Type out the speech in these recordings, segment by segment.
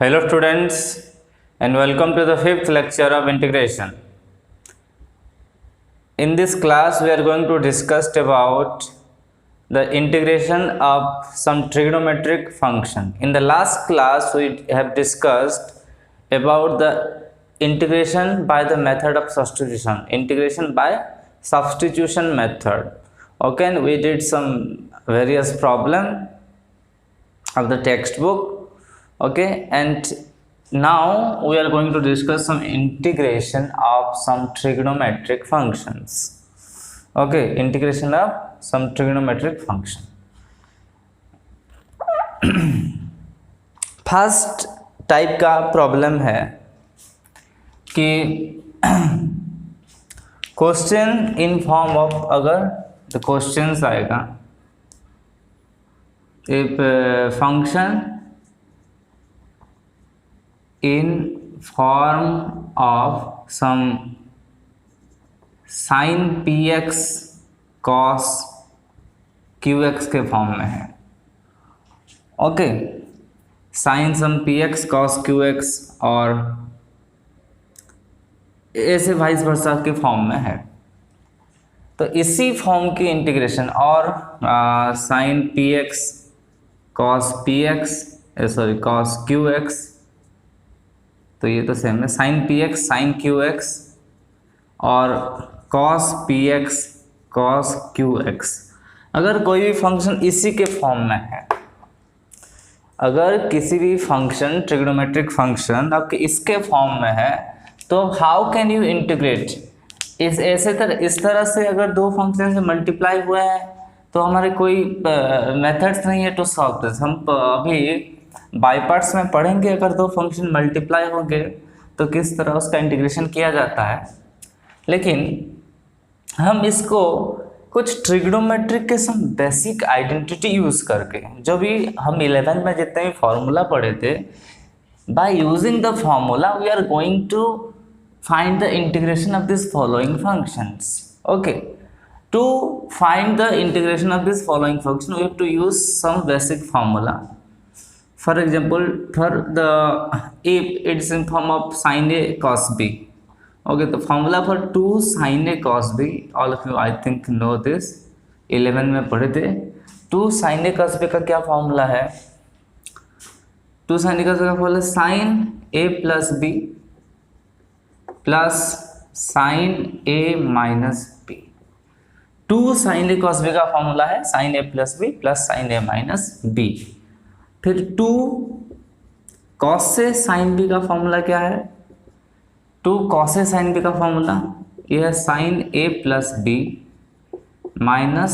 Hello students and welcome to the fifth lecture of integration. In this class we are going to discuss about the integration of some trigonometric function. In the last class we have discussed about the integration by the method of substitution, integration by substitution method. Okay, and we did some various problem of the textbook. Okay, and now we are going to discuss some integration of some trigonometric functions. Okay, integration of some trigonometric function. First type का problem है कि question in form of, अगर the questions आएगा if function in form of some sin px cos qx के form में है. Okay, sine some px cos qx और ऐसे वाइस वर्सा के फॉर्म में है. तो इसी फॉर्म की इंटीग्रेशन और sign px cos px cos qx, तो ये तो सेम है, sine P x sine Q x और cos P x cos Q x. अगर कोई भी फंक्शन इसी के फॉर्म में है, अगर किसी भी फंक्शन ट्रिग्नोमेट्रिक फंक्शन आपके इसके फॉर्म में है, तो हाउ कैन यू इंटीग्रेट. इस तरह से अगर दो फंक्शन से मल्टीप्लाई हुए हैं तो हमारे कोई मेथड्स नहीं है टू सॉल्व दिस. हम अभी बाय पार्ट्स में पढ़ेंगे. अगर दो फंक्शन मल्टीप्लाई होंगे तो किस तरह उसका इंटीग्रेशन किया जाता है. लेकिन हम इसको कुछ ट्रिग्नोमेट्रिक के सम बेसिक आइडेंटिटी यूज़ करके, जो भी हम 11th में जितने भी फार्मूला पढ़े थे, by using the formula we are going to find the integration of this following functions. Okay, to find the integration of this following function we have to use some basic formula. For example, for the if it's in form of sin a cos b. Okay, the formula for 2 sin a cos b, all of you I think know this, 11 में पढ़े थे. 2 sin a cos b का क्या formula है? 2 sin a cos b का formula sin a plus b plus sin a minus b. 2 sin a cos b का formula है sin a plus b plus sin a minus b. फिर 2 cos से sine B का formula क्या है? 2 cos से sine B का formula ये है sine A plus B minus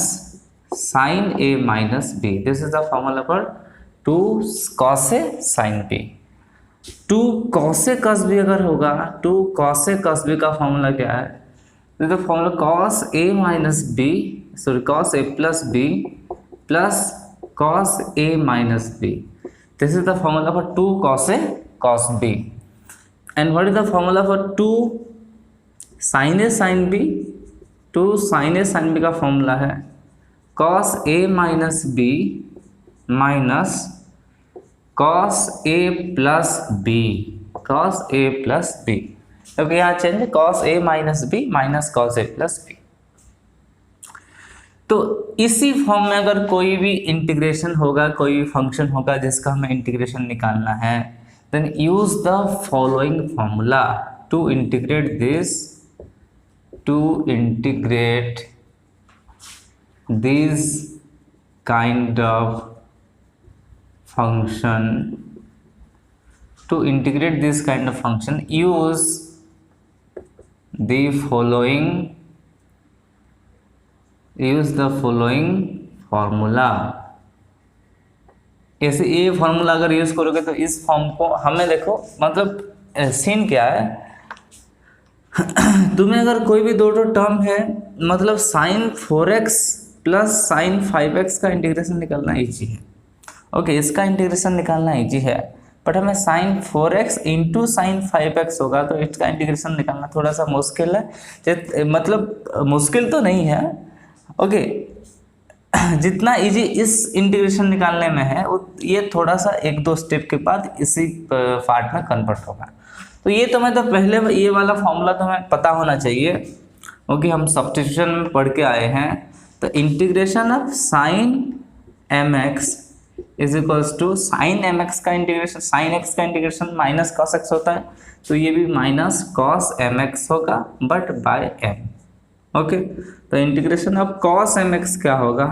sine A minus B. This is the formula for 2 cos से साइन बी. 2 कॉस से कॉस बी अगर होगा, 2 कॉस से कॉस बी का फॉर्मूला क्या है? This is the formula cos A minus B, sorry cos A plus B plus cos a minus b. This is the formula for 2 cos a cos b. And what is the formula for 2 sin a sin b? 2 sin a sin b का formula है cos a minus b minus cos a plus b. cos a plus b. क्योंकि यहाँ change है cos a minus b minus cos a plus b. तो इसी form में अगर कोई भी इंटीग्रेशन होगा, कोई भी फंक्शन होगा जिसका हमें इंटीग्रेशन निकालना है, then use the following formula to integrate this, to integrate this kind of function. To integrate this kind of function use the following formula. ऐसे ये फार्मूला अगर यूज करोगे तो इस फॉर्म को हमें देखो, मतलब सीन क्या है, तुम्हें अगर कोई भी दो टर्म है, मतलब sign 4x plus sign 5x का इंटीग्रेशन निकालना ईजी है. ओके, इसका इंटीग्रेशन निकालना ईजी है, बट हमें sign 4x into sine 5x होगा तो इसका इंटीग्रेशन निकालना थोड़ा सा मुश्किल है. मतलब मुश्किल तो नहीं है. ओके जितना इजी इस इंटीग्रेशन निकालने में है ये थोड़ा सा एक दो स्टेप के बाद इसी पार्ट में कन्वर्ट होगा। तो ये तो मैं तो पहले ये वाला फॉर्मूला तो हमें पता होना चाहिए क्योंकि हम सब्स्टिट्यूशन में पढ़ के आए हैं। तो integration of sine M X is equals to sine M X का इंटीग्रेशन, साइन एक्स का इंटीग्रेशन माइनस कॉस एक्स होता है, तो ये भी माइनस कॉस एम एक्स होगा बट बाय एम। ओके, तो integration of cos M X क्या होगा,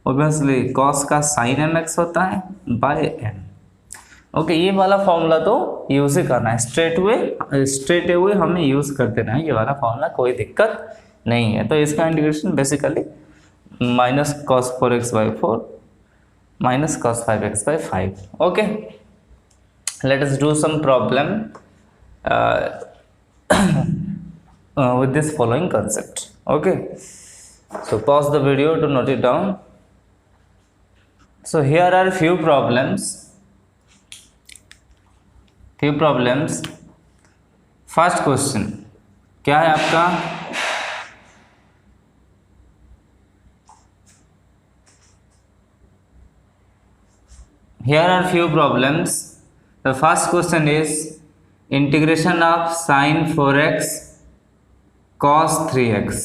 ऑब्वियसली कॉस का साइन एम एक्स होता है बाय एम। ओके, ये वाला फॉर्मूला तो यूज ही करना है, स्ट्रेट अवे हमें यूज कर देना है ये वाला फॉर्मूला, कोई दिक्कत नहीं है। तो इसका integration basically minus cos 4x by 4 minus cos 5x by 5। Okay, let us do some problem with this following concept. Okay, so pause the video to note it down. So here are few problems. First question क्या है आपका, here are few problems. The first question is integration of sin 4x cos 3x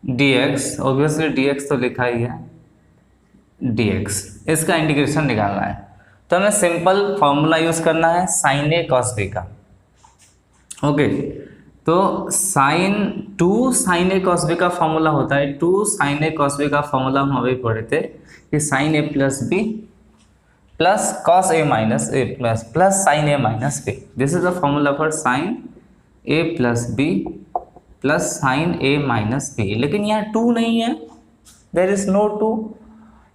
dx, obviously dx तो लिखा ही है dx, इसका integration निकालना है। तो हमें सिंपल फॉर्मूला यूज करना है साइन ए कॉस बी का। ओके, तो two sine A cos B का फॉर्मूला होता है, two sine A cos B का फॉर्मूला हम अभी पढ़े थे कि sine A plus B plus cos A minus A plus sine A minus B. This is the formula for sine A plus B plus sine A minus B. लेकिन यहाँ two नहीं है, देर इज नो टू,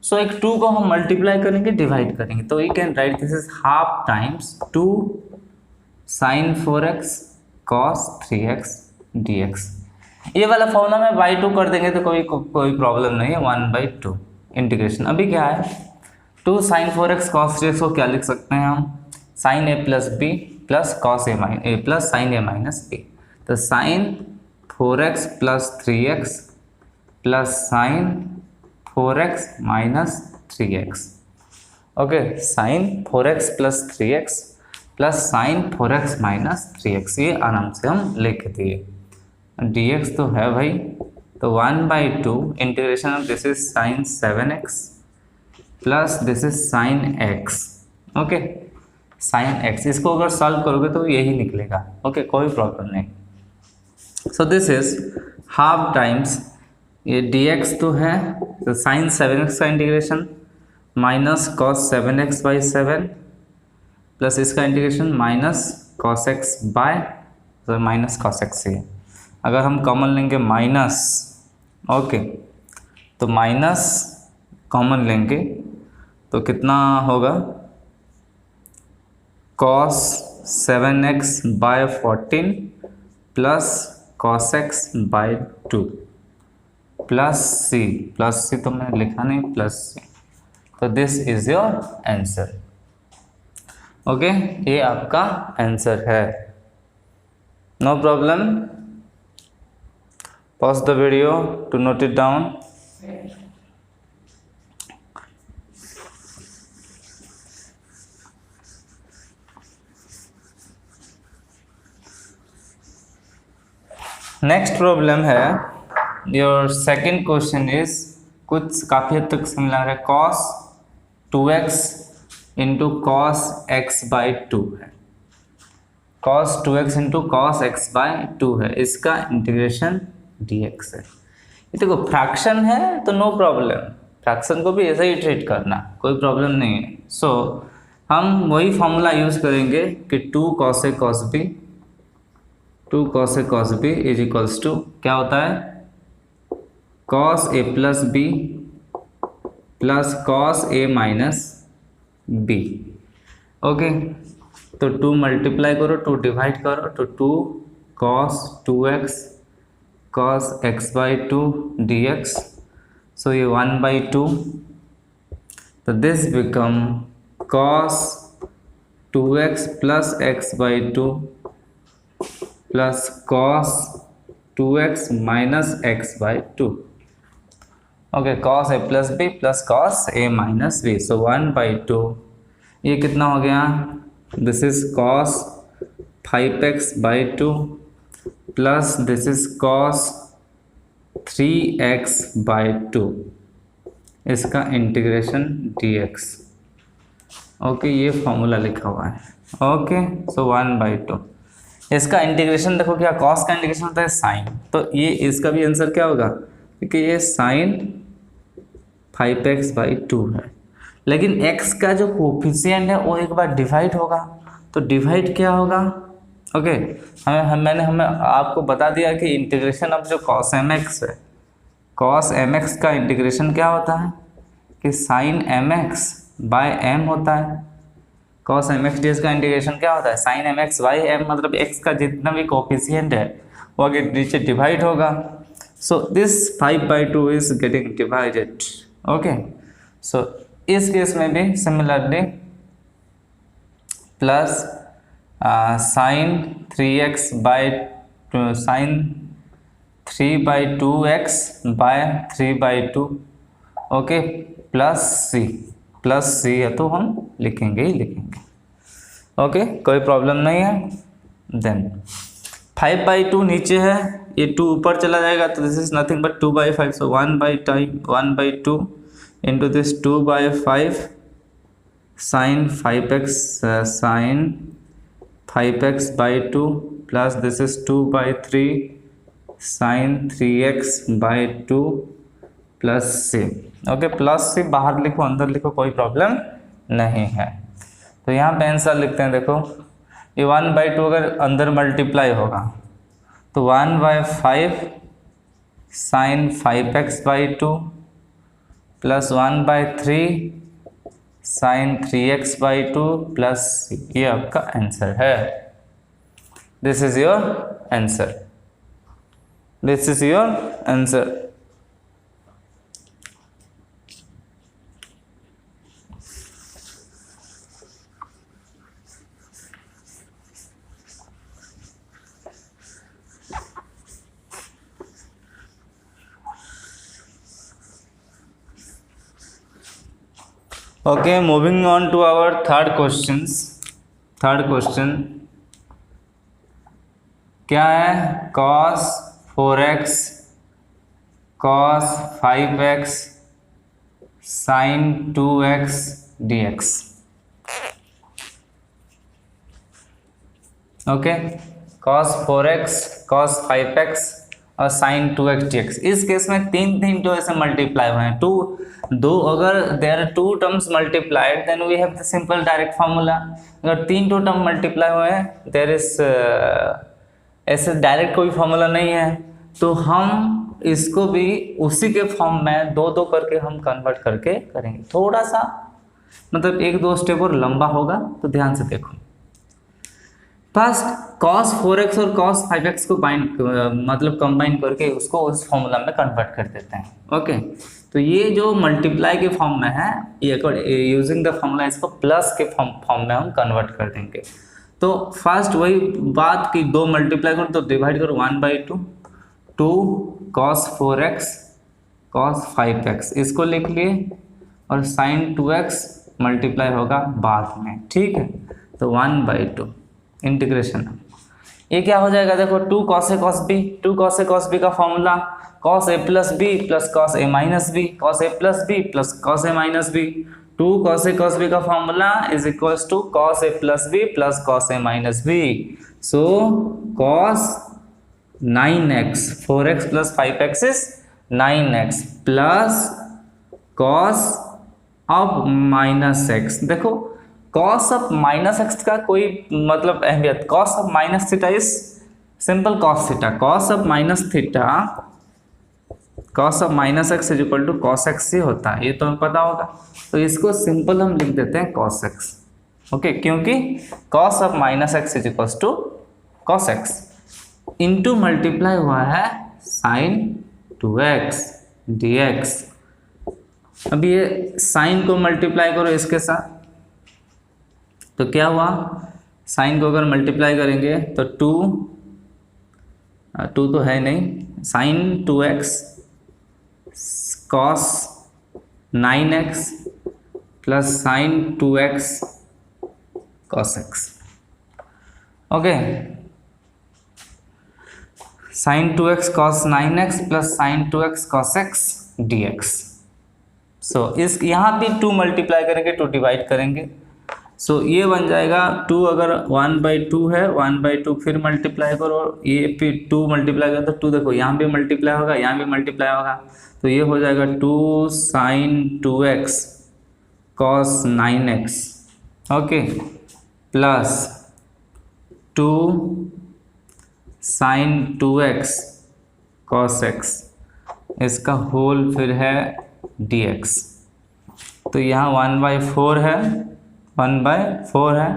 सो एक two को हम multiply करेंगे, divide करेंगे, तो we can write this is half times two sine 4x cos 3x dx। ये वाला फॉर्मूला में बाई टू कर देंगे तो कोई प्रॉब्लम नहीं है, 1/2 इंटीग्रेशन। अभी क्या है, two sine 4x cos 3x को क्या लिख सकते हैं हम, sine A plus B plus cos A plus sine A minus B. तो sine 4x plus 3x plus sine 4x minus 3x। Okay, sine 4x plus 3x plus sine 4x minus 3x, ये आराम से हम लिख दिए। dx तो है भाई, तो 1/2 integration of this is sine 7x plus this is sine x। Okay, sine x, इसको अगर सॉल्व करोगे तो यही निकलेगा। ओके, कोई प्रॉब्लम नहीं। So this is half times ये dx तो है, तो साइन 7x का integration minus cos 7x by 7 plus इसका integration minus cos x by, तो माइनस कॉस x ही है। अगर हम कॉमन लेंगे माइनस, ओके, तो माइनस कॉमन लेंगे तो कितना होगा, cos 7x बाय 14 प्लस cos x by 2 plus C तो मैंने लिखा नहीं, प्लस सी, तो this is your answer. Okay, ये आपका आंसर है, no problem. Pause the video to note it down. Next problem है, योर सेकंड क्वेश्चन इज कुछ काफ़ी हद तक सिमिलर है, cos 2x into cos X by 2 है, cos 2x into cos X by 2 है, इसका इंटीग्रेशन dx है। ये देखो फ्रैक्शन है तो नो प्रॉब्लम, फ्रैक्शन को भी ऐसे ही ट्रीट करना, कोई प्रॉब्लम नहीं है। सो हम वही फॉर्मूला यूज़ करेंगे कि 2 cos a cos b, 2 cos a cos b is equals to क्या होता है, cos a plus b plus cos a minus b। Okay, तो 2 मल्टीप्लाई करो, 2 डिवाइड करो, तो 2 cos 2x cos x by 2 dx, so ये 1/2, तो this become cos 2x plus x by 2 plus cos 2x minus x by 2। Okay, cos A plus B plus cos A minus B, so 1/2। ये कितना हो गया, this is cos 5x by 2 plus this is cos 3x by 2, इसका integration dx। Okay, ये formula लिखा हुआ है। Okay, सो 1/2 इसका इंटीग्रेशन देखो, क्या कॉस का इंटीग्रेशन होता है साइन, तो ये इसका भी आंसर क्या होगा, क्योंकि ये साइन 5x बाई 2 है, लेकिन x का जो कोफिशिएंट है वो एक बार डिवाइड होगा, तो डिवाइड क्या होगा। ओके, मैंने आपको बता दिया कि इंटीग्रेशन ऑफ जो cos mx है, cos mx का इंटीग्रेशन क्या होता है कि sin mx बाय m होता है। cos mx ds का इंटीग्रेशन क्या होता है, sin mx बाई m, मतलब x का जितना भी कोफिशिएंट है वो आगे नीचे डिवाइड होगा। So this 5/2 is getting divided. Okay, so इस केस में भी similarly plus sine 3x by sine 3/2x by 3/2। Okay, plus C है तो हम लिखेंगे ही लिखेंगे। ओके, कोई प्रॉब्लम नहीं है। देन 5/2 नीचे है, ये 2 ऊपर चला जाएगा, तो this is nothing but 2/5, so 1/2 into this 2/5 sine 5x by 2 plus this is 2/3 sine 3x by 2 plus C. Okay, plus C बाहर लिखो अंदर लिखो, कोई प्रॉब्लम नहीं है। तो यहाँ पे आंसर लिखते हैं, देखो ये 1/2 अगर अंदर मल्टीप्लाई होगा तो 1/5 sine 5x by 2 plus 1/3 sine 3x by 2 plus ये आपका आंसर है। This is your answer, this is your answer. Okay, moving on to our third questions. Third question क्या है, cos 4x cos 5x sin 2x dx। Okay, cos 4x cos 5x और sin 2x dx। इस case में तीन जो ऐसे multiply हुए हैं, दो अगर there are 2 terms multiplied then we have the simple direct formula. अगर 3 टर्म मल्टीप्लाई हुए हैं देयर इज ऐसे डायरेक्ट कोई फार्मूला नहीं है, तो हम इसको भी उसी के फॉर्म में दो करके हम कन्वर्ट करके करेंगे। थोड़ा सा मतलब 1-2 स्टेप और लंबा होगा, तो ध्यान से देखो। फर्स्ट cos 4x और cos 5x को मतलब कंबाइन करके उसको उस फॉर्मूला में कन्वर्ट कर देते हैं। ओके, तो ये जो मल्टीप्लाई के फॉर्म में है, ये यूजिंग द फॉर्मूला इसको प्लस के फॉर्म में हम कन्वर्ट कर देंगे। तो फर्स्ट वही बात कि 2 मल्टीप्लाई करो तो डिवाइड करो 1/2, 2 cos 4x cos 5x इसको लिख लिए, और sin 2x मल्टीप्लाई होगा बाद में, ठीक है। तो 1/2 इंटीग्रेशन, ये क्या हो जाएगा, देखो 2 cos a cos b का formula cos a plus B plus cos a minus B, cos a plus B plus cos a minus B. 2 cos a cos b का formula is equals to cos a plus B plus cos a minus B. So cos 9x 4x plus 5x is 9x plus cos of minus x। देखो cos of minus x का कोई मतलब अहमियत, cos of minus theta is simple cos theta, cos of minus theta cos of minus x is equal to cos x ही होता है, ये तो हमें पता होगा। तो इसको सिंपल हम लिख देते हैं cos x। ओके, क्योंकि cos of minus x is equal to cos x into multiply हुआ है sin 2x dx। अब ये साइन को मल्टीप्लाई करो इसके साथ, तो क्या हुआ, साइन को अगर मल्टीप्लाई करेंगे तो 2 2 तो है नहीं, sine 2x cos 9x plus sine 2x cos x। Okay, sine 2x cos 9x plus sine 2x cos x dx। So इस यहाँ भी 2 मल्टीप्लाई करेंगे, 2 डिवाइड करेंगे, सो ये बन जाएगा 2, अगर 1/2 है 1/2 फिर मल्टीप्लाई करो, ये फिर 2 मल्टीप्लाई करो तो 2 देखो यहाँ भी मल्टीप्लाई होगा, यहाँ भी मल्टीप्लाई होगा, तो ये हो जाएगा 2 sine 2x cos 9x, okay, plus 2 sine 2x cos x, इसका होल फिर है dx। तो यहाँ 1/4 है, 1/4 है,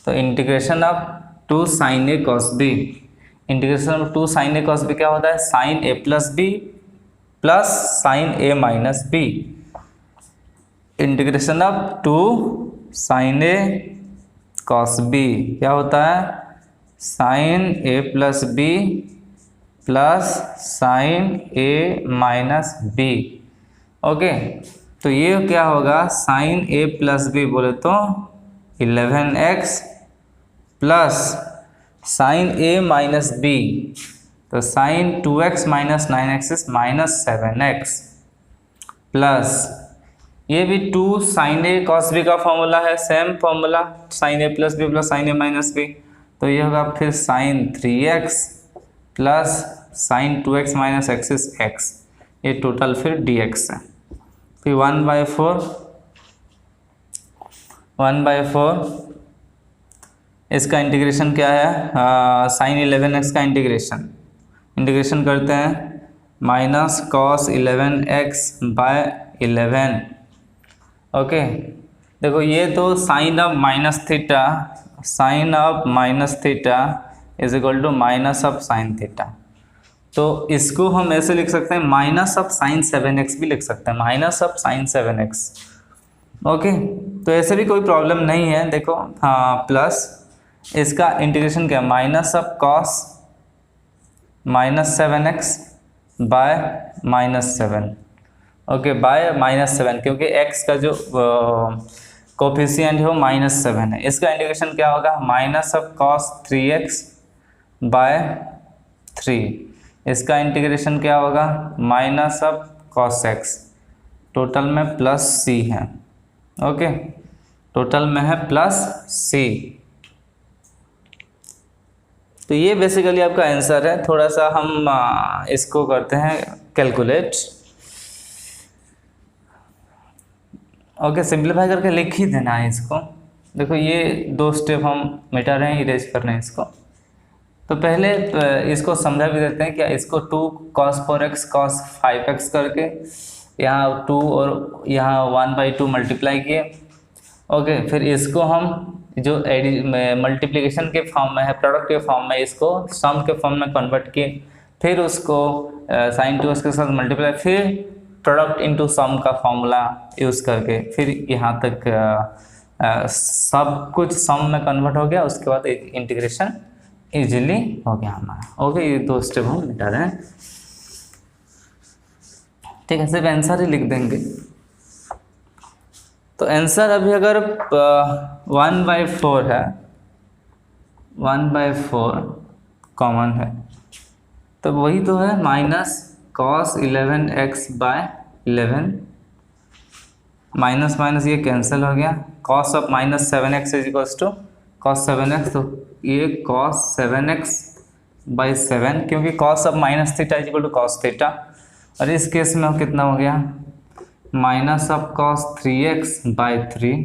तो integration of 2 sine A cos B, integration of 2 sine A cos B क्या होता है, sine A plus B plus sine A minus B. Integration of 2 sine A cos B क्या होता है, sine A plus B plus sine A minus B. Okay, तो ये क्या होगा, साइन ए प्लस बी बोले तो 11x plus sine A minus B, तो sine 2x minus 9x is minus 7x, plus ये भी 2 साइन ए कॉस बी का फॉर्मूला है, same formula, sine A plus B plus sine A minus B, तो ये होगा फिर sine 3x plus sine 2x minus x is x, ये total फिर dx है। फिर 1/4 इसका इंटीग्रेशन क्या है, साइन 11x का इंटीग्रेशन करते हैं, minus cos 11x by 11। Okay, देखो ये तो sine of minus theta, sine of minus theta is equal to minus of sine theta, तो इसको हम ऐसे लिख सकते हैं, माइनस ऑफ साइन 7x भी लिख सकते हैं, minus of sign 7x। Okay, तो ऐसे भी कोई प्रॉब्लम नहीं है, देखो हाँ, प्लस इसका इंटीग्रेशन क्या है, minus of cos minus 7x bye minus 7, okay, bye minus 7, क्योंकि x का जो कोफिशिएंट है वो -7 है। इसका इंटीग्रेशन क्या होगा, minus of cos 3x bye 3, इसका इंटीग्रेशन क्या होगा, minus of cos x, total में प्लस c है। ओके, टोटल में है प्लस c। तो ये बेसिकली आपका आंसर है। थोड़ा सा हम इसको करते हैं कैलकुलेट। ओके, सिंप्लीफाई करके लिख ही देना है इसको। देखो ये 2 स्टेप हम मिटा रहे हैं, इरेज कर रहे हैं इसको। तो पहले इसको समझा भी देते हैं क्या, इसको 2 cos 4x cos 5x करके यहाँ 2 और यहाँ 1/2 मल्टीप्लाई किए। ओके, फिर इसको हम जो मल्टीप्लिकेशन के फॉर्म में है, प्रोडक्ट के फॉर्म में, इसको सम के फॉर्म में कन्वर्ट किए, फिर उसको sin 2x के साथ मल्टीप्लाई, फिर प्रोडक्ट इनटू सम का फॉर्मूला यूज़ करके फिर यहाँ तक सब कुछ सम में कन्वर्ट हो गया। उसके बाद इंटीग्रेशन इजीली हो गया हमारा। ओके, ये 2 स्टेप हम मिटा रहे हैं। ठीक है, सिर्फ आंसर ही लिख देंगे। तो आंसर अभी अगर 1/4 है, 1/4 कॉमन है, तो वही तो है minus cos 11x by 11, minus minus ये कैंसिल हो गया, cos of minus 7x is equals to cos 7x, तो ये cos 7x बाई 7, क्योंकि cos of minus theta is equal to cos theta. और इस केस में कितना हो गया, minus of cos 3x by 3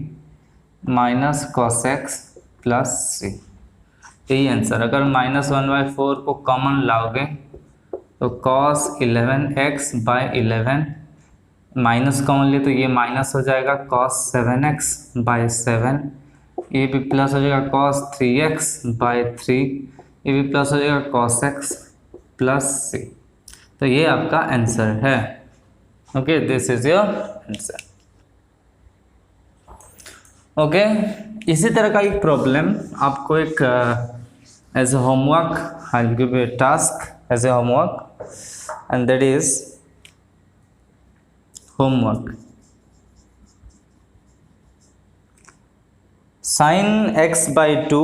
minus cos x plus c, यही आंसर। अगर -1/4 को कॉमन लाओगे तो cos 11x by 11, minus common लिए तो ये माइनस हो जाएगा cos 7x बाई 7, ये भी प्लस हो जाएगा cos 3x बाई 3, ये भी प्लस हो जाएगा cos x प्लस c। तो ये आपका आंसर है। Okay, this is your answer. Okay, इसी तरह का एक प्रॉब्लम आपको एक as homework I will give you task. As a homework, and that is homework sin x by 2,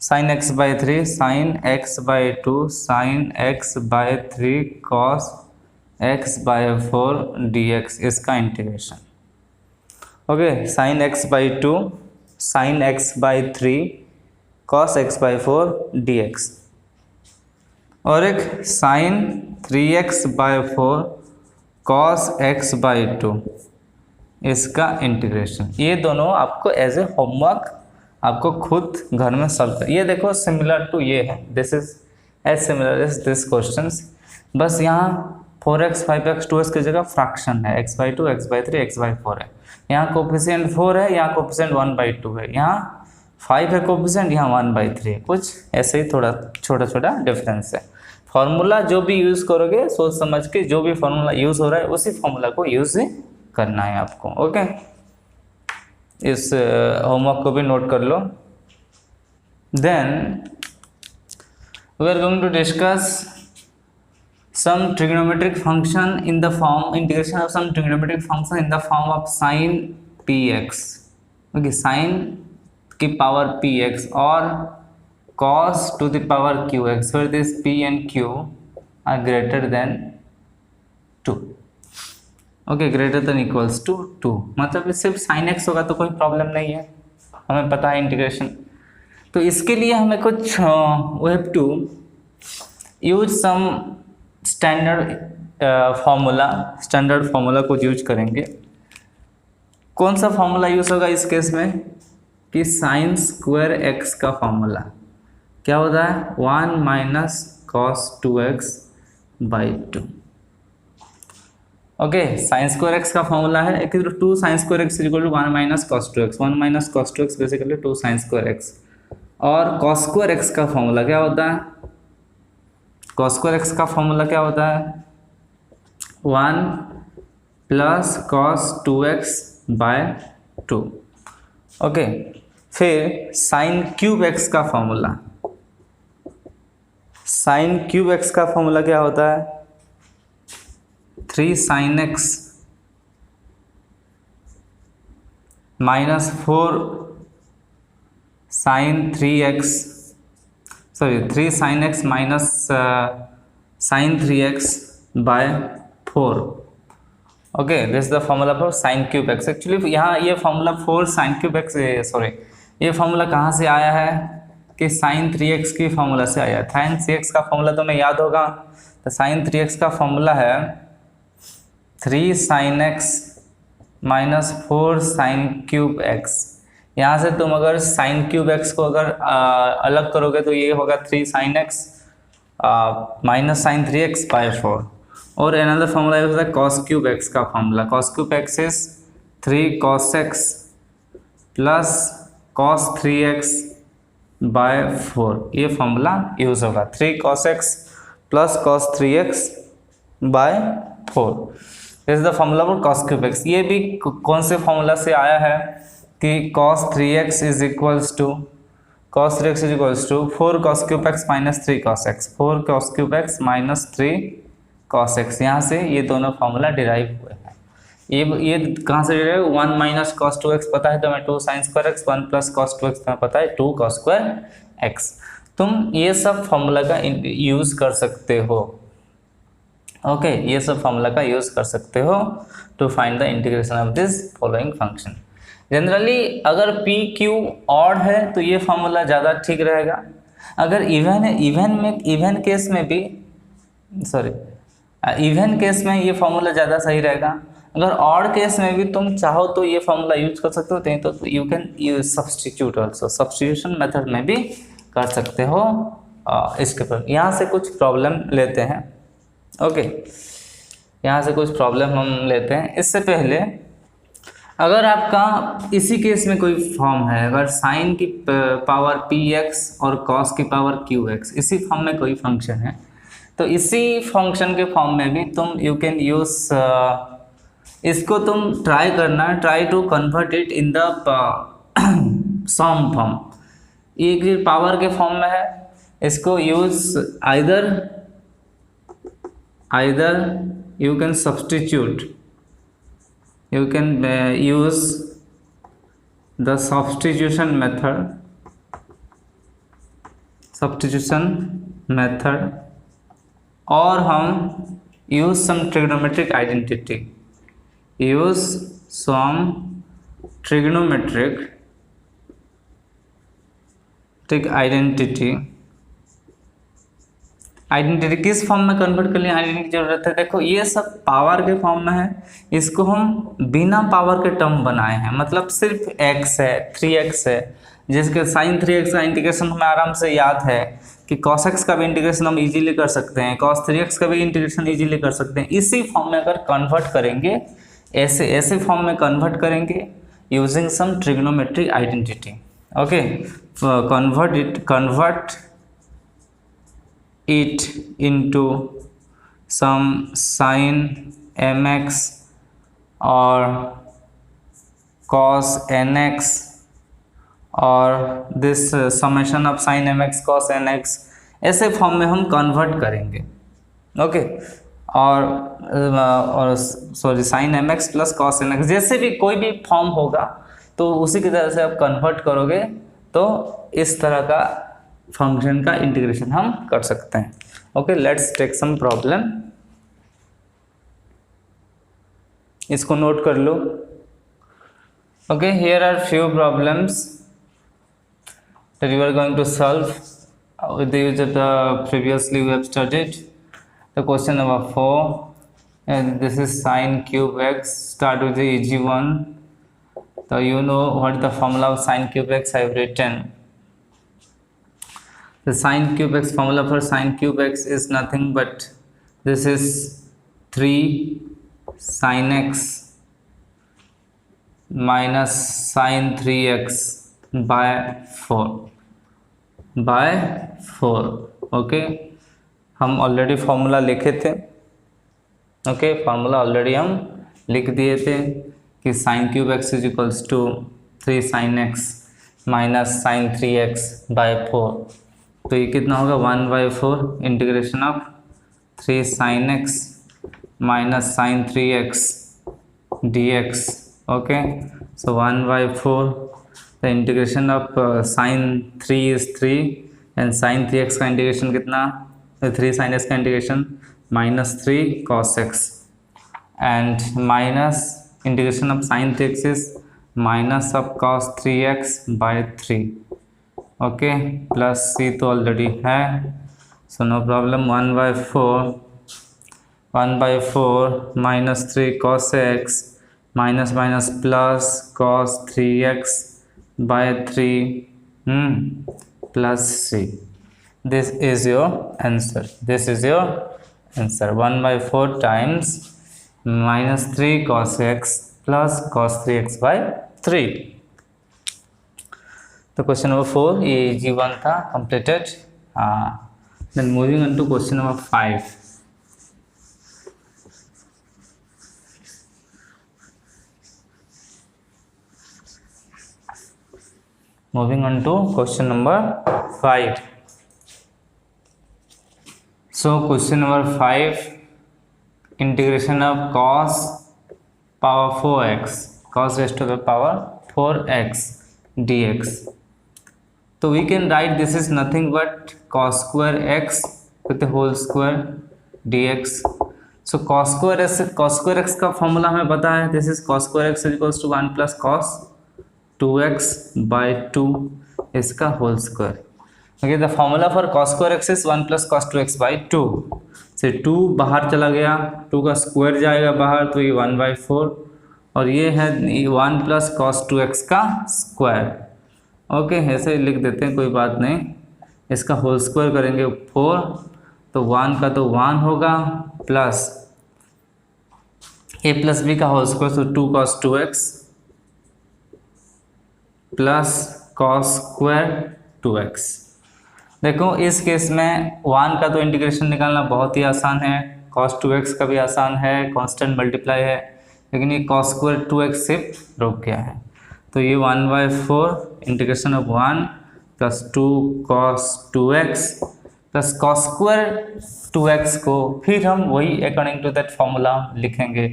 sin x by 3, sin x by 2, sin x by 3 cos x by 4 dx इसका integration. Okay, sin x by 2, sin x by 3 cos x by 4 dx, और एक sin 3x by 4 cos x by 2 इसका integration. ये दोनों आपको as a homework आपको खुद घर में सॉल्व कर, ये देखो सिमिलर टू ये है, this is as similar as this questions, बस यहाँ 4x 5x 2x की जगह फ्रैक्शन है, x by 2 x by 3 x by 4 है, यहाँ कोफिशिएंट 4 है, यहाँ कोफिशिएंट 1 by 2 है, यहाँ 5 है कोफिशिएंट, यहाँ 1 by 3 है, कुछ ऐसे ही थोड़ा छोटा छोटा डिफरेंस है। फॉर्मूला जो भी यूज़ करोगे सोच समझ के, जो भी फॉर्मूला यूज़ हो रहा है उसी फॉर्मूला को यूज़ करना है आपको। ओके, इस होमवर्क को भी नोट कर लो। Then we are going to discuss some trigonometric function in the form integration of some trigonometric function in the form of sin px, okay, sin की पावर px और cos to the power qx, where this p and q are greater than 2, okay, greater than equals to 2, मतलब सिर्फ sin x होगा तो कोई problem नहीं है, हमें पता है इंटीग्रेशन। तो इसके लिए हमें कुछ we have to use some standard formula को यूज करेंगे। कौन सा फार्मूला यूज होगा इस केस में कि साइन स्क्वायर एक्स का फार्मूला क्या होता है, 1 minus cos 2x by 2। Okay, sine square x का फॉर्मूला है 2 sine square x equal to 1 minus cos 2x, 1 minus cos 2x basically 2 sine square x, और कॉस स्क्वायर एक्स का formula क्या होता है, कॉस स्क्वायर एक्स का formula क्या होता है 1 plus cos 2x by 2। Okay, फिर साइन क्यूब एक्स का फॉर्मूला, साइन क्यूब एक्स का फॉर्मूला क्या होता है 3 sin x minus 4 sin 3x, sorry 3 sin x minus sin 3x by 4। Okay, this is the formula for sine cube x. Actually यहाँ ये formula 4 sine cube x, sorry ये formula कहाँ से आया है कि sin 3x की फॉर्मूला से आया है। sin 3x का फॉर्मूला तो मैं याद होगा, तो sin 3x का फॉर्मूला है 3 sin x minus 4 sine cube x. यहाँ से तुम अगर साइन क्यूब एक्स को अगर अलग करोगे तो ये होगा 3 sin x minus sine 3x by 4। और अनदर फॉर्मूला होता है cos क्यूब एक्स का formula, cos cube x is 3 cos x plus cos 3x by 4, ये फॉर्मूला यूज होगा 3 cos x plus cos 3x by 4। This is the formula for cos cube x. ये भी कौन से formula से आया है कि cos 3x is equals to 4 cos cube x minus 3 cos x, 4 cos cube x minus 3 cos x। यहाँ से ये दोनों फॉर्मूला डिराइव हुए हैं। ये कहाँ से डिराइव, 1 माइनस cos 2x पता है तो मैं 2 sin square x, 1 plus cos 2x तुम्हें पता है 2 cos स्क्वायर x। तुम ये सब फॉर्मूला का यूज कर सकते हो। ओके, ये सब फॉर्मूला का यूज कर सकते हो to find the integration of this following function. Generally अगर पी क्यू ऑड है तो ये फॉर्मूला ज़्यादा ठीक रहेगा, अगर इवन है इवन केस में भी इवन केस में ये फॉर्मूला ज़्यादा सही रहेगा। अगर ऑड केस में भी तुम चाहो तो ये फॉर्मूला यूज कर सकते हो, तो you can use substitute also, substitution method में भी कर सकते हो। इसके पर यहाँ से कुछ प्रॉब्लम लेते हैं। ओके, यहाँ से कुछ प्रॉब्लम हम लेते हैं। इससे पहले अगर आपका इसी केस में कोई फॉर्म है, अगर साइन की पावर px और कॉस की पावर qx, इसी फॉर्म में कोई फंक्शन है, तो इसी फंक्शन के फॉर्म में भी तुम यू कैन यूज इसको तुम try to convert it in the some form. एक पावर के फॉर्म में है इसको use either you can substitute, you can use the substitution method और हम use some trigonometric identity, identity किस फॉर्म में कन्वर्ट करने आइडेंटिटी की जरूरत है। देखो ये सब पावर के फॉर्म में है, इसको हम बिना पावर के टर्म बनाए हैं, मतलब सिर्फ x है 3x है, जिसके sin 3x का इंटीग्रेशन हमें आराम से याद है कि cos x का भी इंटीग्रेशन हम इजीली कर सकते हैं, cos 3x का भी इंटीग्रेशन इजीली कर सकते हैं। इसी फॉर्म में अगर कन्वर्ट करेंगे, ऐसे फॉर्म में कन्वर्ट करेंगे using some trigonometric identity. Okay, convert it into some sin mx or cos nx और this summation of sin mx cos nx, ऐसे फॉर्म में हम कन्वर्ट करेंगे। ओके, और sorry sin mx plus cos nx, जैसे भी कोई भी फॉर्म होगा तो उसी की तरह से आप कन्वर्ट करोगे तो इस तरह का फंक्शन का इंटीग्रेशन हम कर सकते हैं। Okay, let's take some problem, इसको नोट कर लो। Okay, here are few problems that you are going to solve with the use of the previously we have studied. The question number 4, and this is sin cube x. Start with the easy one. So you know what the formula of sin cube x I have written. The sin cube x, formula for sin cube x is nothing but this is 3 sin x minus sin 3x by 4 okay, हम already formula लिखे थे। Okay, formula already हम लिख दिए थे कि sin cube x is equals to 3 sin x minus sin 3x by 4, तो ये कितना होगा 1/4 integration of 3 sin x minus sin 3x dx। Okay, so 1/4, the integration of sin 3 is 3 and sin 3x का इंटीग्रेशन कितना, 3 sin x का integration minus 3 cos x and minus integration of sin 3x is minus of cos 3x by 3। Okay, plus c तो already है, so no problem. 1/4 minus 3 cos x minus minus plus cos 3x by 3 plus c. This is your answer. 1/4 times minus 3 cos x plus cos 3x by 3. तो question number 4 ये G1 था, completed. Then moving on to question number 5. Moving on to question number 5. So question number 5, integration of cos power 4x, cos raised to the power 4x dx. So we can write this is nothing but cos square x with the whole square dx. So cos square x का formula हमें पता है, this is cos square x is equals to 1 plus cos 2x by 2 इसका whole square. Okay, the formula for cos square x is 1 plus cos 2x by 2 से 2 बाहर चला गया, 2 का स्क्वायर जाएगा बाहर तो ये 1/4 और ये है 1 plus cos 2x का स्क्वायर। ओके, ऐसे लिख देते हैं, कोई बात नहीं। इसका होल स्क्वायर करेंगे 4 तो 1 का तो 1 होगा प्लस a प्लस b का होल स्क्वायर तो 2 cos 2x plus cos square 2x। देखो इस केस में 1 का तो इंटीग्रेशन निकालना बहुत ही आसान है, cos 2x का भी आसान है, कांस्टेंट मल्टीप्लाई है, लेकिन ये cos स्क्वायर 2x सिर्फ रुक गया है। तो ये 1/4 integration of 1 plus 2 cos 2x plus cos square 2x को फिर हम वही अकॉर्डिंग टू दैट फॉर्मूला लिखेंगे,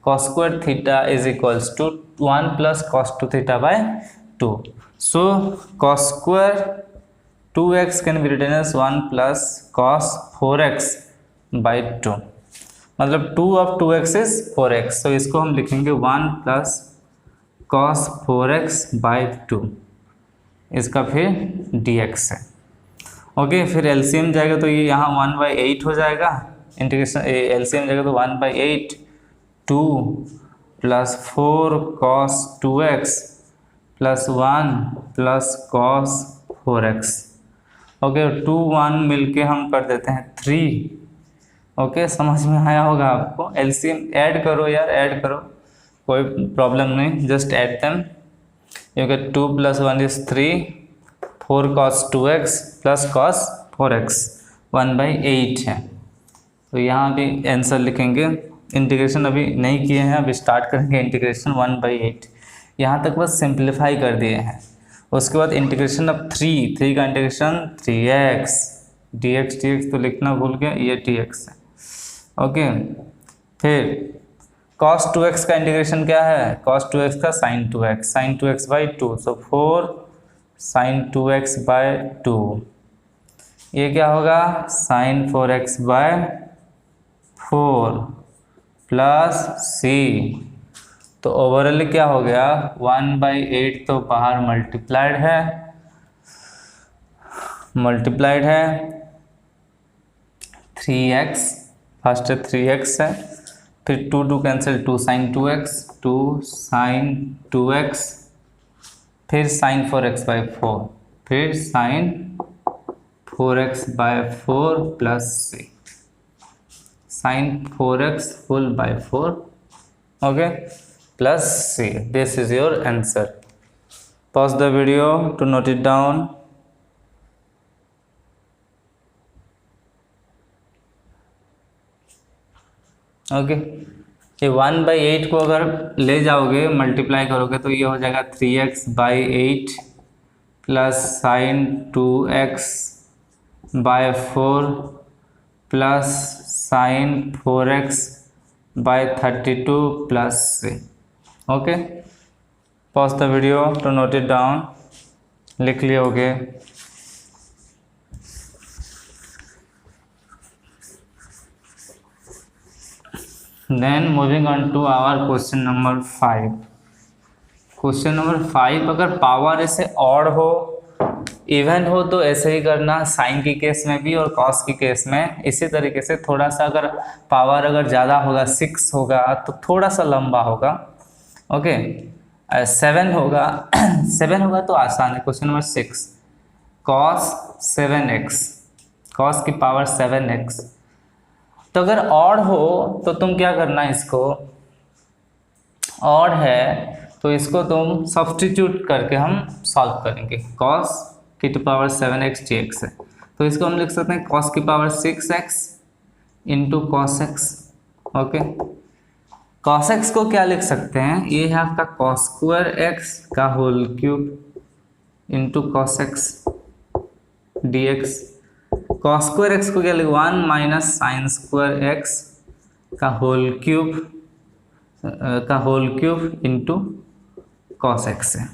cos square theta is equals to 1 plus cos 2 theta by 2. So cos square 2x can be written as 1 plus cos 4x by 2, मतलब 2 of 2x is 4x, तो इसको हम लिखेंगे 1 प्लस cos 4x बाय 2, इसका फिर dx है. Okay फिर LCM जाएगा तो ये यहाँ 1/8 हो जाएगा, इंटीग्रेशन एलसीएम जाएगा तो 1/8 2 plus 4 cos 2x plus 1 plus cos 4x. Okay 2 1 मिलके हम कर देते हैं 3. ओके समझ में आया होगा आपको. एलसीएम ऐड करो यार, ऐड करो, कोई प्रॉब्लम नहीं, just add them. You get 2 plus 1 is 3, 4 cos 2x plus cos 4x 1/8 है. तो यहाँ भी आंसर लिखेंगे. इंटीग्रेशन अभी नहीं किए हैं, अभी स्टार्ट करेंगे इंटीग्रेशन 1/8. यहाँ तक बस सिंप्लीफाई कर दिए हैं. उसके बाद इंटीग्रेशन अब 3 का इंटीग्रेशन 3x dx तो लिखना भूल गया, ये dx है. ओके फिर cos 2x का इंटीग्रेशन क्या है, cos 2x का sin 2x by 2, so 4 sin 2x by 2. ये क्या होगा sin 4x by 4 plus c. तो ओवरऑल क्या हो गया 1/8 तो बाहर मल्टीप्लाइड है 3x, फर्स्ट 3x है, फिर 2 कैंसिल 2 sin 2x, फिर sin 4x बाई 4, फिर sin 4x by 4 plus c, sin 4x full by 4, okay plus c. This is your answer. Pause the video to note it down. Okay ये 1/8 को अगर ले जाओगे multiply करोगे तो ये हो जाएगा 3x by 8 plus sine 2x by 4 plus sine 4x by 32 plus c. Okay pause the video to note it down. लिख लिए होगे. Then moving on to our question number 5. Question number 5, अगर पावर ऐसे ऑड हो even हो तो ऐसे ही करना, साइन के केस में भी और कॉस के केस में इसी तरीके से. थोड़ा सा अगर पावर अगर ज़्यादा होगा 6 होगा तो थोड़ा सा लंबा होगा. ओके 7 होगा 7 होगा तो आसान है. Question number 6 cos 7x, cos की पावर 7x. तो अगर ऑड हो तो तुम क्या करना, इसको ऑड है तो इसको तुम सब्स्टिट्यूट करके हम सॉल्व करेंगे. cos की पावर 7x dx है तो इसको हम लिख सकते हैं cos की power 6x into cos x. Okay cos x को क्या लिख सकते हैं, ये है आपका cos स्क्वायर x का whole cube into cos x dx. cos square x को क्या लिख 1 माइनस साइन स्क्वायर x का whole cube into cos x है.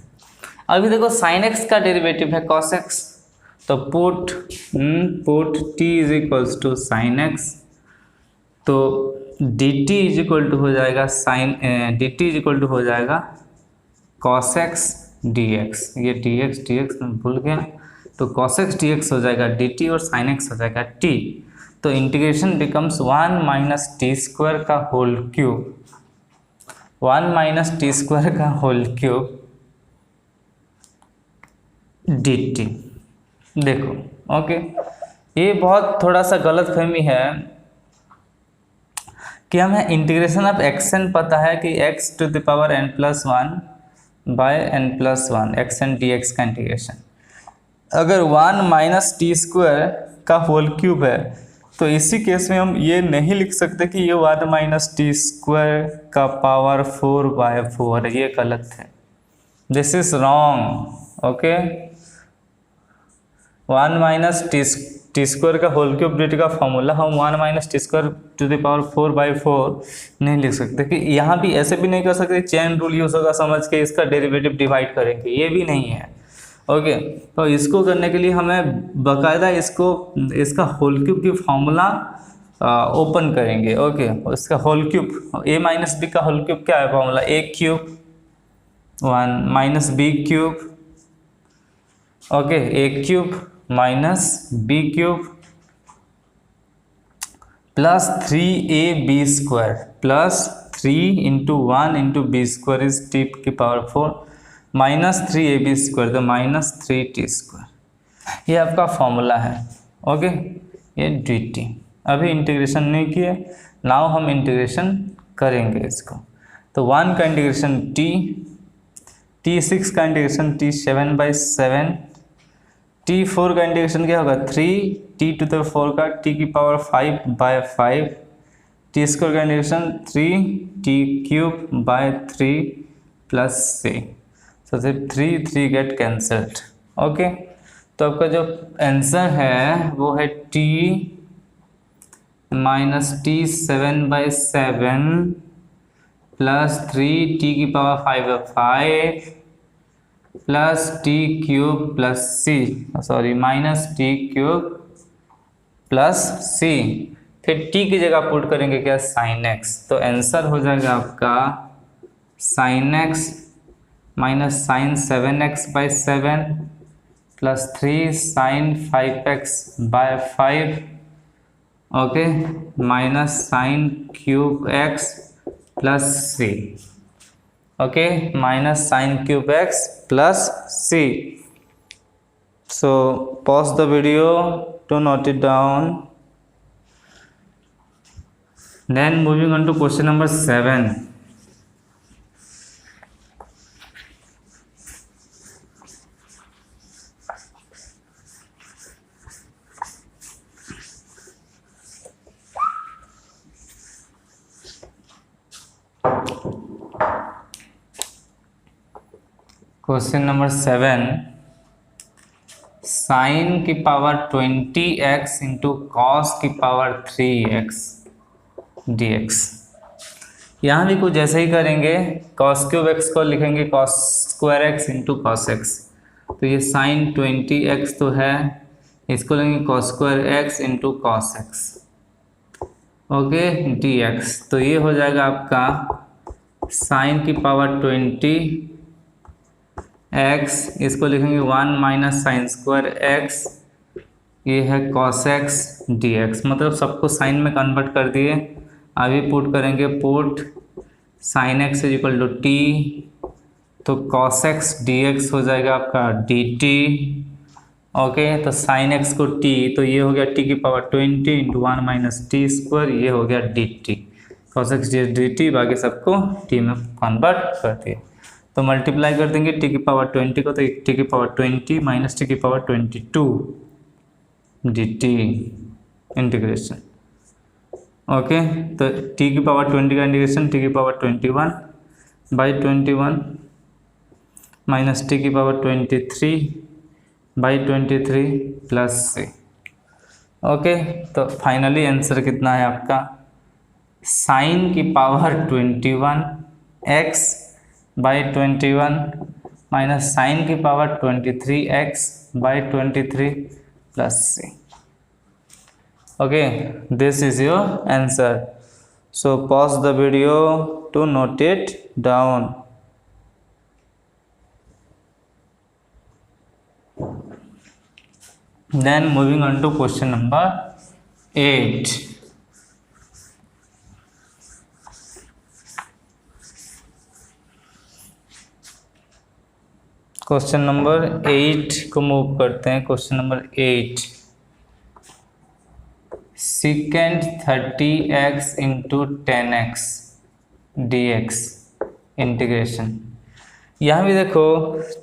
अभी देखो sin x का डेरिवेटिव है cos x, तो put t is equals to sine x, तो dt इज इक्वल टू हो जाएगा dt इज इक्वल टू हो जाएगा cos x dx. ये dx मैं भूल गया, तो cos x dx हो जाएगा dt और sin x हो जाएगा t. तो integration becomes 1 minus T square का whole cube, 1 minus T square का होल क्यूब dt. देखो ओके ये बहुत थोड़ा सा गलत फहमी है कि हमें इंटीग्रेशन ऑफ xn पता है कि x to the power n+1 by n+1 xn dx का इंटीग्रेशन. अगर 1 माइनस टी स्क्वायर का होल क्यूब है तो इसी केस में हम ये नहीं लिख सकते कि ये 1 माइनस टी स्क्वायर का पावर 4/4 है. ये गलत है, this is wrong. Okay 1 minus T square का होल क्यूब dt का फॉर्मूला हम 1 minus T square to the power 4/4 नहीं लिख सकते कि यहाँ भी ऐसे भी नहीं कर सकते चेन रूल यूज होगा समझ के इसका डेरिवेटिव डिवाइड करेंगे, ये भी नहीं है। ओके तो इसको करने के लिए हमें बाकायदा इसका होल क्यूब की फॉर्मूला ओपन करेंगे। ओके इसका whole cube a minus B का होल क्यूब क्या है formula, a cube 1 minus B cube, okay a cube minus B cube plus 3ab square plus 3 into 1 into B square is t की power 4 minus 3ab square तो minus 3t square, ये आपका formula है। Okay ये dt अभी integration नहीं किए, now हम इंटीग्रेशन करेंगे इसको। तो 1 का इंटीग्रेशन t6 का इंटीग्रेशन t7/7, t4 का इंटीग्रेशन क्या होगा 3t टू द 4 का t की पावर 5/5, टी स्क्वायर का इंटीग्रेशन 3t³ प्लस c, तो सिर्फ 3 गेट कैंसल्ड। ओके तो आपका जो आंसर है वो है t minus t7/7 plus 3t की power 5/5 plus t³ plus c, sorry minus t³ plus c, फिर t की जगह पुट करेंगे क्या sin x, तो आंसर हो जाएगा आपका sin x minus sin 7x/7 plus 3 sin 5x/5, okay minus sin³ plus c, okay minus sin³ plus c। So pause the video to note it down. Then moving on to question number 7. Question number 7, sine की power 20x into cos की power 3x dx। यहाँ भी कुछ जैसे ही करेंगे, cos³ x को लिखेंगे cos² x into cos x, तो ये साइन 20x तो है, इसको लेंगे cos² x into cos x, okay dx, तो ये हो जाएगा आपका साइन की पावर 20x, इसको लिखेंगे 1 माइनस sin² x, ये है cos x dx, मतलब सबको साइन में कन्वर्ट कर दिए। अभी पुट करेंगे put sin x is equal to t, तो cos x dx हो जाएगा आपका dt, ओके तो sin x को t, तो ये हो गया t की power 20 into 1 minus T square, ये हो गया dt, cos x dt, बाकी सबको t में कन्वर्ट कर दिए। तो मल्टीप्लाई कर देंगे t की पावर 20 को, तो t की पावर 20 माइनस t की पावर 22 dt इंटीग्रेशन, ओके तो t की पावर 20 का इंटीग्रेशन t की पावर 21/21 माइनस t की पावर 23/23 प्लस c, ओके तो फाइनली आंसर कितना है आपका साइन की पावर 21x/21 माइनस साइन की power 23x/23 plus c, okay this is your answer. So pause the video to note it down. Then moving on to question number 8. Question number 8 को move करते हैं। Question number 8, secant 30x into 10x dx integration. यहाँ भी देखो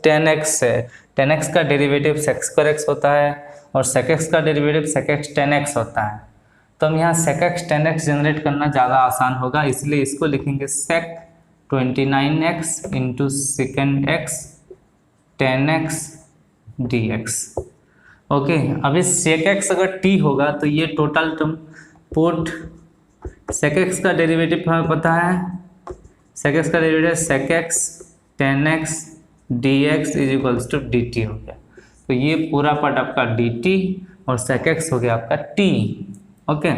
10x है, 10x का derivative sec² x होता है और sec x का डेरिवेटिव sec x 10x होता है, तो हम यहाँ sec x 10x जनरेट करना ज़्यादा आसान होगा, इसलिए इसको लिखेंगे sec 29x into secant x 10x dx। Okay, अभी sec x अगर t होगा तो ये total term put sec x का डेरिवेटिव हमें पता है, sec x का derivative sec x tan x dx is equals to dt हो गया। तो ये पूरा पार्ट आपका dt और sec x हो गया आपका t। ओके,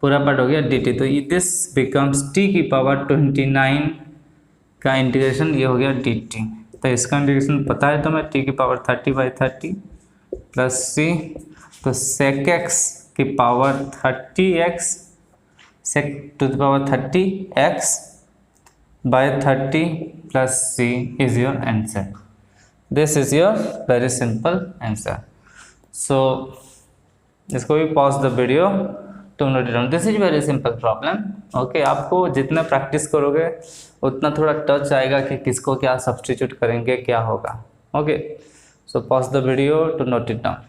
पूरा पार्ट हो गया dt। तो दिस बिकम्स t की पावर 29 का इंटीग्रेशन ये हो गया dt। तो इसका इंटीग्रेशन पता है तो मैं t की पावर 30/30 प्लस c, तो sec x की power 30x sec to the power 30x by 30 plus c is your answer. This is your very simple answer. So इसको भी pause the video to note it down. This is very simple problem. Okay, आपको जितना practice करोगे उतना थोड़ा touch आएगा कि किसको क्या सब्स्टिट्यूट करेंगे, क्या होगा। Okay, so pause the video to note it down.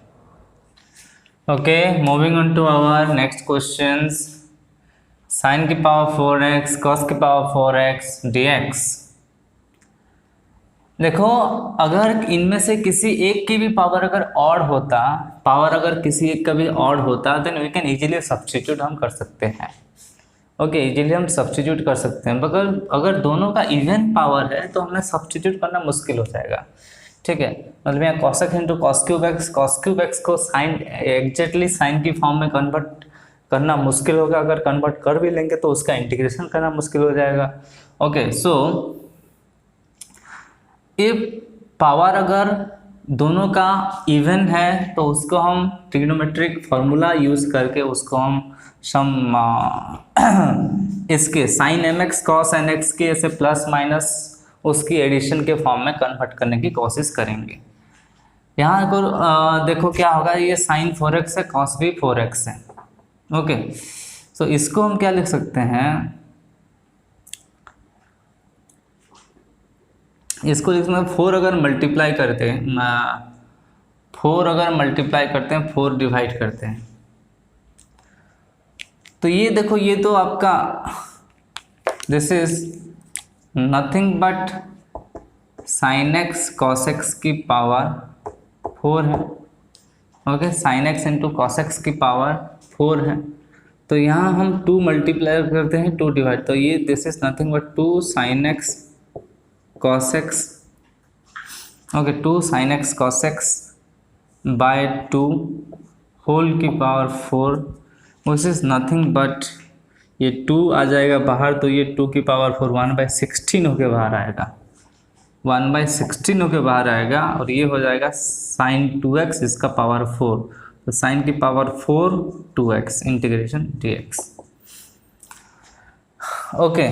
Okay, moving on to our next questions. Sin की पावर 4x cos की पावर 4x dx। देखो, अगर इनमें से किसी एक की भी पावर अगर ऑड होता, पावर अगर किसी एक का भी ऑड होता, then we can easily substitute हम कर सकते हैं। ओके, इजीली हम सब्स्टिट्यूट कर सकते हैं। मगर अगर दोनों का इवन पावर है तो हमें सब्स्टिट्यूट करना मुश्किल हो जाएगा। ठीक है, मतलब यहाँ cosec into cos cube x को साइन एग्जैक्टली साइन की फॉर्म में कन्वर्ट करना मुश्किल होगा। अगर कन्वर्ट कर भी लेंगे तो उसका इंटीग्रेशन करना मुश्किल हो जाएगा। ओके, सो इफ पावर अगर दोनों का इवन है तो उसको हम ट्रिग्नोमेट्रिक फार्मूला यूज करके उसको हम सम इसके साइन mx cos nx के ऐसे प्लस माइनस उसकी एडिशन के फॉर्म में कन्वर्ट करने की कोशिश करेंगे। यहाँ अगर देखो क्या होगा, ये साइन 4x है, cos भी 4x है। ओके, सो इसको हम क्या लिख सकते हैं, इसको लिख सकते हैं 4 अगर मल्टीप्लाई करते हैं, 4 अगर मल्टीप्लाई करते हैं, 4 डिवाइड करते हैं, तो ये देखो ये तो आपका this is nothing but sign x cos x की पावर 4 है। Okay, sine x into cos x की पावर 4 है। तो यहाँ हम 2 मल्टीप्लाई करते हैं, 2 डिवाइड, तो ये this is nothing but 2 sine x cos x. Okay, 2 sine x cos x by 2 whole की power 4, which is nothing but ये 2 आ जाएगा बाहर, तो ये 2 की पावर 4 1/16 होके बाहर आएगा, 1/16 होके बाहर आएगा। और ये हो जाएगा साइन 2x इसका पावर 4, तो साइन की power 4 2x integration dx। Okay,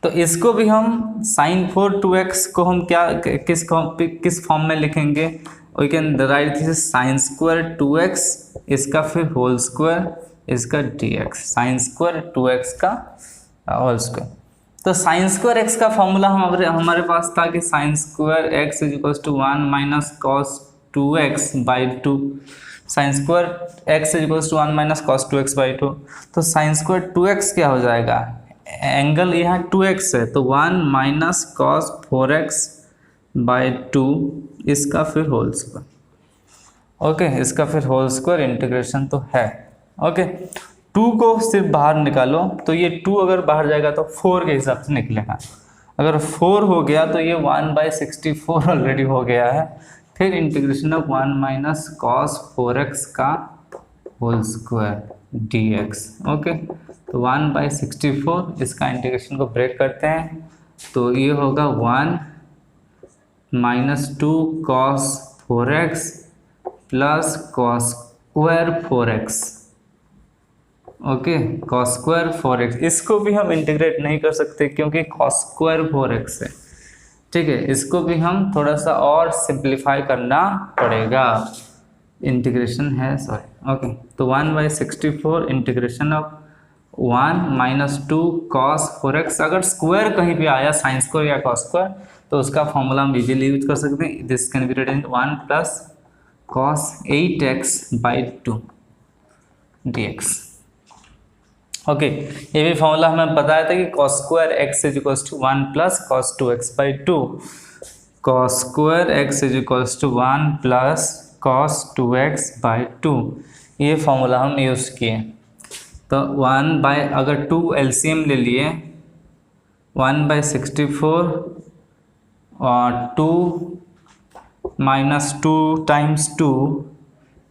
तो इसको भी हम साइन 4 2x को हम क्या किस फॉर्म में लिखेंगे, we can write this sine square 2x इसका फिर होल स्क्वायर इसका dx, साइन स्क्वायर 2x का होल स्क्वायर। तो साइन स्क्वायर x का फॉर्मूला हमारे पास था कि sine square x is equal to 1 minus cos 2x by 2, sine square x is equal to 1 minus cos 2x by 2। तो sine square 2x क्या हो जाएगा, एंगल यहाँ 2x है, तो 1 माइनस कॉस 4x बाई 2 इसका फिर होल स्क्वायर। ओके, इसका फिर होल स्क्वायर इंटीग्रेशन तो है। ओके, 2 को सिर्फ बाहर निकालो, तो ये 2 अगर बाहर जाएगा तो 4 के हिसाब से निकलेगा। अगर 4 हो गया तो ये 1/64 ऑलरेडी हो गया है। फिर integration of 1 minus cos 4x का होल स्क्वायर dx। ओके, तो 1/64 इसका इंटीग्रेशन को ब्रेक करते हैं, तो ये होगा 1 minus 2 cos 4x plus cos square 4x। Okay, cos square 4x, इसको भी हम इंटीग्रेट नहीं कर सकते क्योंकि कॉस स्क्वायर 4x है। ठीक है, इसको भी हम थोड़ा सा और सिंप्लीफाई करना पड़ेगा, इंटीग्रेशन है सॉरी। ओके, तो 1/64 integration of 1 minus 2 cos 4x। अगर स्क्वायर कहीं भी आया साइन स्क्वायर या कॉस स्क्वायर तो उसका फॉर्मूला हम इजीली यूज कर सकते हैं। This can be written 1 plus cos 8x by 2 dx। Okay, ये भी फॉर्मूला हमें बताया था कि cos square x is equals to 1 plus cos 2x by 2, cos square x is equals to 1 plus cos 2x by 2, ये formula हम use किए। तो 1 बाय, अगर 2 एलसीएम ले लिए, 1/64 और 2 माइनस 2 टाइम्स 2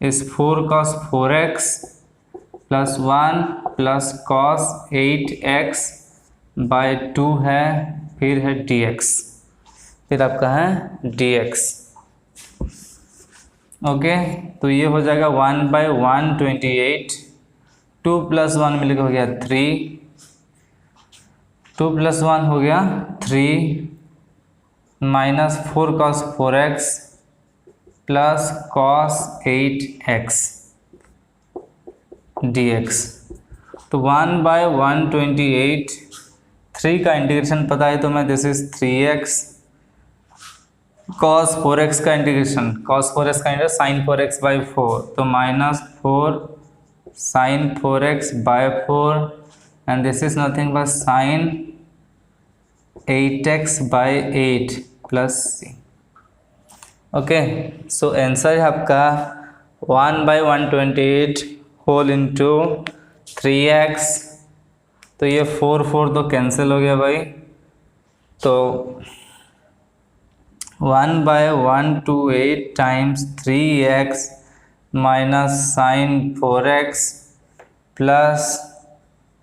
इस 4 cos 4x plus 1 plus cos 8x by 2 है, फिर है dx, फिर आपका है dx। ओके, तो ये हो जाएगा 1/128, 2 प्लस 1 मिलकर हो गया 3, 2 प्लस 1 हो गया 3, minus 4 cos 4x plus cos 8x dx। तो 1/128, 3 का इंटीग्रेशन पता है तो मैं this is 3x, cos 4x का इंटीग्रेशन, cos 4x का इंटीग्रेशन sin 4x बाई 4, तो minus 4 sin 4x by 4 and this is nothing but sin 8x by 8 plus c। Okay, so answer है आपका 1/128 होल इंटू 3x। तो ये 4 तो cancel हो गया भाई, तो 1/128 times 3x minus sine 4x plus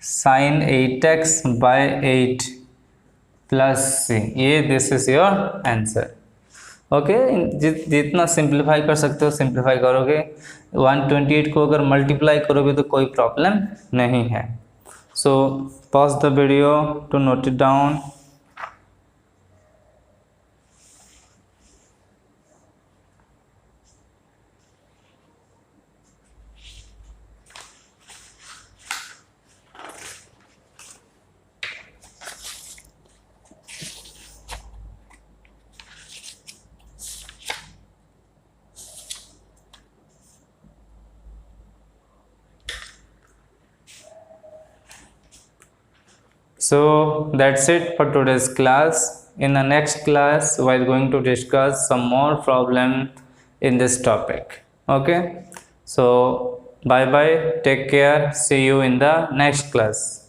sine 8x by 8 plus c, ये this is your answer. Okay, जितना सिंप्लीफाई कर सकते हो सिंप्लीफाई करोगे। 128 को अगर मल्टीप्लाई करोगे तो कोई प्रॉब्लम नहीं है। So pause the video to note it down. So that's it for today's class. In the next class we are going to discuss some more problem in this topic. Okay, so bye bye, take care, see you in the next class.